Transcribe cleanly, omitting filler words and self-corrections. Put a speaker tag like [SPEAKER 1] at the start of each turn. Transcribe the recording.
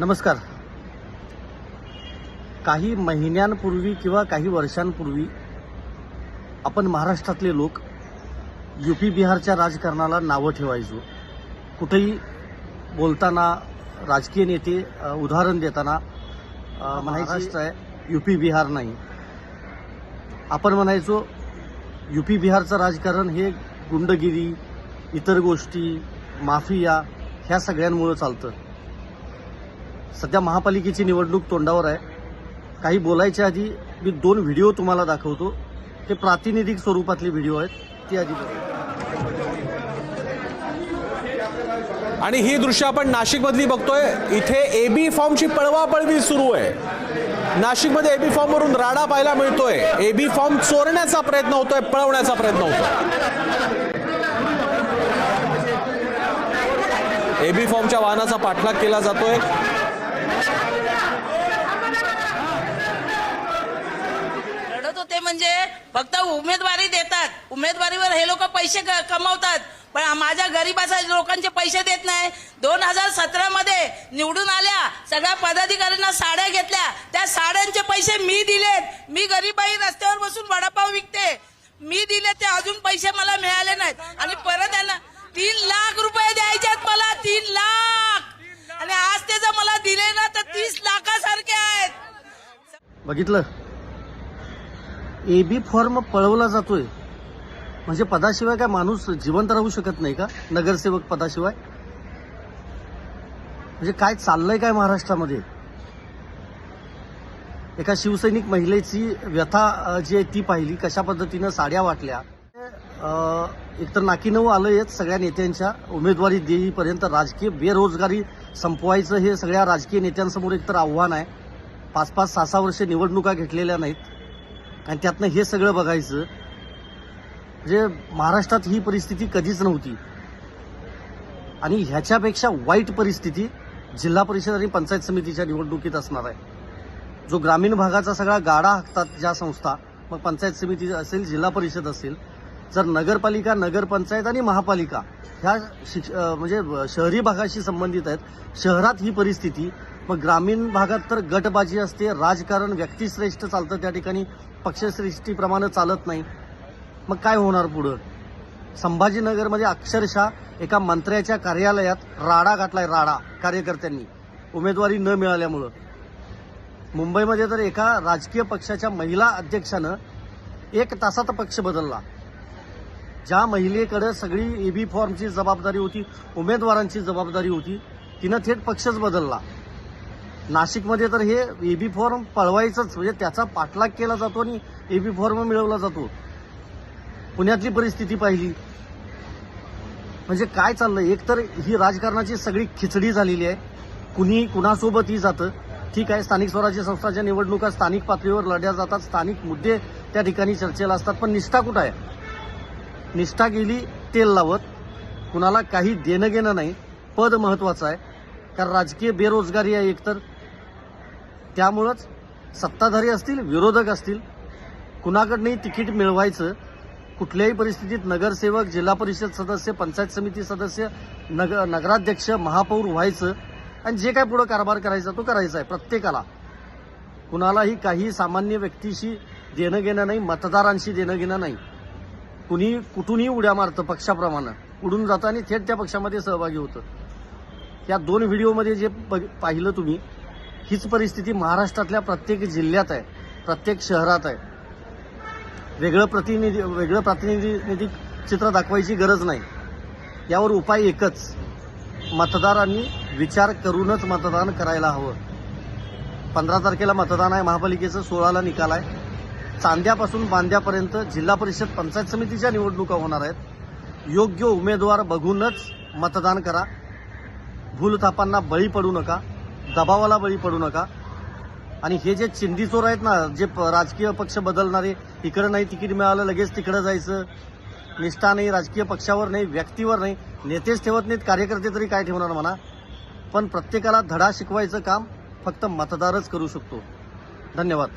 [SPEAKER 1] नमस्कार. काही महिन्यांपूर्वी किंवा काही वर्षांपूर्वी आपण महाराष्ट्रातले लोक यूपी बिहारच्या राजकारणाला नावं ठेवायचो. कुठेही बोलताना राजकीय नेते उदाहरण देताना महाराष्ट्र आहे, यूपी बिहार नाही. आपण म्हणायचो यूपी बिहारचं राजकारण हे गुंडगिरी, इतर गोष्टी, माफिया ह्या सगळ्यांमुळे चालतं. सध्या महापालिकेची निवडणूक तोंडावर आहे. काही बोलायच्या आधी मी 2 व्हिडिओ तुम्हाला दाखवतो. ते प्रातिनिधिक स्वरूपातले व्हिडिओ आहेत, ती आधी बघा.
[SPEAKER 2] आणि ही दृश्य आपण नाशिकमधली बघतोय. इथे एबी फॉर्मची पळवापळवी सुरू आहे. नाशिकमध्ये एबी फॉर्म वरून राडा पाहायला मिळतोय. एबी फॉर्म चोरण्याचा प्रयत्न होतोय, पळवण्याचा प्रयत्न होतोय. एबी फॉर्मच्या वाहनाचा पाठलाग केला जातोय.
[SPEAKER 3] म्हणजे फक्त उमेदवारी देतात, उमेदवारीवर हे लोक पैसे कमवतात, पण माझ्या गरीबाच्या लोकांचे पैसे देत नाही. 2017 मध्ये निवडून आल्या, सगळ्या पदाधिकाऱ्यांना साड्या घेतल्या, त्या साड्यांचे पैसे मी दिलेत. मी गरीबाई रस्त्यावर बसून वडापाव विकते, मी दिले, ते अजून पैसे मला मिळाले नाहीत. आणि परत त्यांना 3 लाख रुपये द्यायचे आहेत मला, 3 लाख. आणि आज ते जर मला दिले ना तर 30 लाखासारखे आहेत.
[SPEAKER 1] बघितलं, एबी फॉर्म पळवला जातोय. म्हणजे पदाशिवाय काय माणूस जिवंत राहू शकत नाही का? नगरसेवक पदाशिवाय? म्हणजे काय चाललंय काय महाराष्ट्रामध्ये? एका शिवसैनिक महिलेची व्यथा जी आहे ती पाहिली, कशा पद्धतीनं साड्या वाटल्या. एकतर नाकीनऊ आलंयच सगळ्या नेत्यांच्या. उमेदवारी देईपर्यंत राजकीय बेरोजगारी संपवायचं हे सगळ्या राजकीय नेत्यांसमोर एकतर आव्हान आहे. 5-5, 6-6 वर्षे निवडणुका घेतलेल्या नाहीत आणि त्यातनं हे सगळं बघायचं. म्हणजे महाराष्ट्रात ही परिस्थिती कधीच नव्हती. आणि ह्याच्यापेक्षा वाईट परिस्थिती जिल्हा परिषद आणि पंचायत समितीच्या निवडणुकीत असणार आहे. जो ग्रामीण भागाचा सगळा गाडा हाकतात ज्या संस्था, मग पंचायत समिती असेल, जिल्हा परिषद असेल, जर नगरपालिका, नगरपंचायत आणि महापालिका ह्या म्हणजे शहरी भागाशी संबंधित आहेत, शहरात ही परिस्थिती, मग ग्रामीण भागात तर गटबाजी असते, राजकारण व्यक्तिश्रेष्ठ चालतं, त्या ठिकाणी पक्षश्रेष्ठीप्रमाणे चालत नाही. मग काय होणार पुढं? संभाजीनगरमध्ये अक्षरशः एका मंत्र्याच्या कार्यालयात राडा घातलाय, राडा, कार्यकर्त्यांनी उमेदवारी न मिळाल्यामुळं. मुंबईमध्ये तर एका राजकीय पक्षाच्या महिला अध्यक्षानं 1 तासात पक्ष बदलला. ज्या महिलेकडे सगळी एबी फॉर्मची जबाबदारी होती, उमेदवारांची जबाबदारी होती, तिनं थेट पक्षच बदलला. नाशिकमध्ये तर हे एबी फॉर्म पळवायचंच, म्हणजे त्याचा पाठलाग केला जातो आणि एबी फॉर्म मिळवला जातो. पुण्यातली परिस्थिती पाहिली. म्हणजे काय चाललंय? एकतर ही राजकारणाची सगळी खिचडी झालेली आहे. कुणी कुणासोबतही जातं. ठीक आहे, स्थानिक स्वराज्य संस्थांच्या निवडणुका स्थानिक पातळीवर लढल्या जातात, स्थानिक मुद्दे त्या ठिकाणी चर्चेला असतात, पण निष्ठा कुठं आहे? निष्ठा गेली तेल लावत. कुणाला काही देणं घेणं नाही. पद महत्वाचं आहे, कारण राजकीय बेरोजगारी आहे एकतर. त्यामुळंच सत्ताधारी असतील, विरोधक असतील, कुणाकडनंही तिकीट मिळवायचं. कुठल्याही परिस्थितीत नगरसेवक, जिल्हा परिषद सदस्य, पंचायत समिती सदस्य, नगराध्यक्ष, महापौर व्हायचं आणि जे काय पुढं कारभार करायचा तो करायचा आहे प्रत्येकाला. कुणालाही काही सामान्य व्यक्तीशी देणं घेणं नाही, मतदारांशी देणं घेणं नाही. कुणी कुठूनही उड्या मारतं, पक्षाप्रमाणे उडून जातं आणि थेट त्या पक्षामध्ये सहभागी होतं. या 2 व्हिडिओमध्ये जे पाहिलं तुम्ही, हीच परिस्थिती महाराष्ट्रातल्या प्रत्येक जिल्ह्यात आहे, प्रत्येक शहरात आहे. वेगळं प्रातिनिधिक चित्र दाखवायची गरज नाही. यावर उपाय एकच, मतदारांनी विचार करूनच मतदान करायला हवं. 15 तारखेला मतदान आहे महापालिकेचं, 16ला निकाल आहे. चांद्यापासून बांद्यापर्यंत जिल्हा परिषद, पंचायत समितीच्या निवडणुका होणार आहेत. योग्य उमेदवार बघूनच मतदान करा. भूलथापांना बळी पडू नका, दबावाला बळी पडू नका. आणि हे जे चिंधीचोर आहेत ना, जे राजकीय पक्ष बदलणारे, इकडं नाही तिकीट मिळालं लगेच तिकडं जायचं, निष्ठा नाही, राजकीय पक्षावर नाही, व्यक्तीवर नाही, नेतेच ठेवत नाहीत, कार्यकर्ते तरी काय ठेवणार म्हणा. पण प्रत्येकाला धडा शिकवायचं काम फक्त मतदारच करू शकतो. धन्यवाद.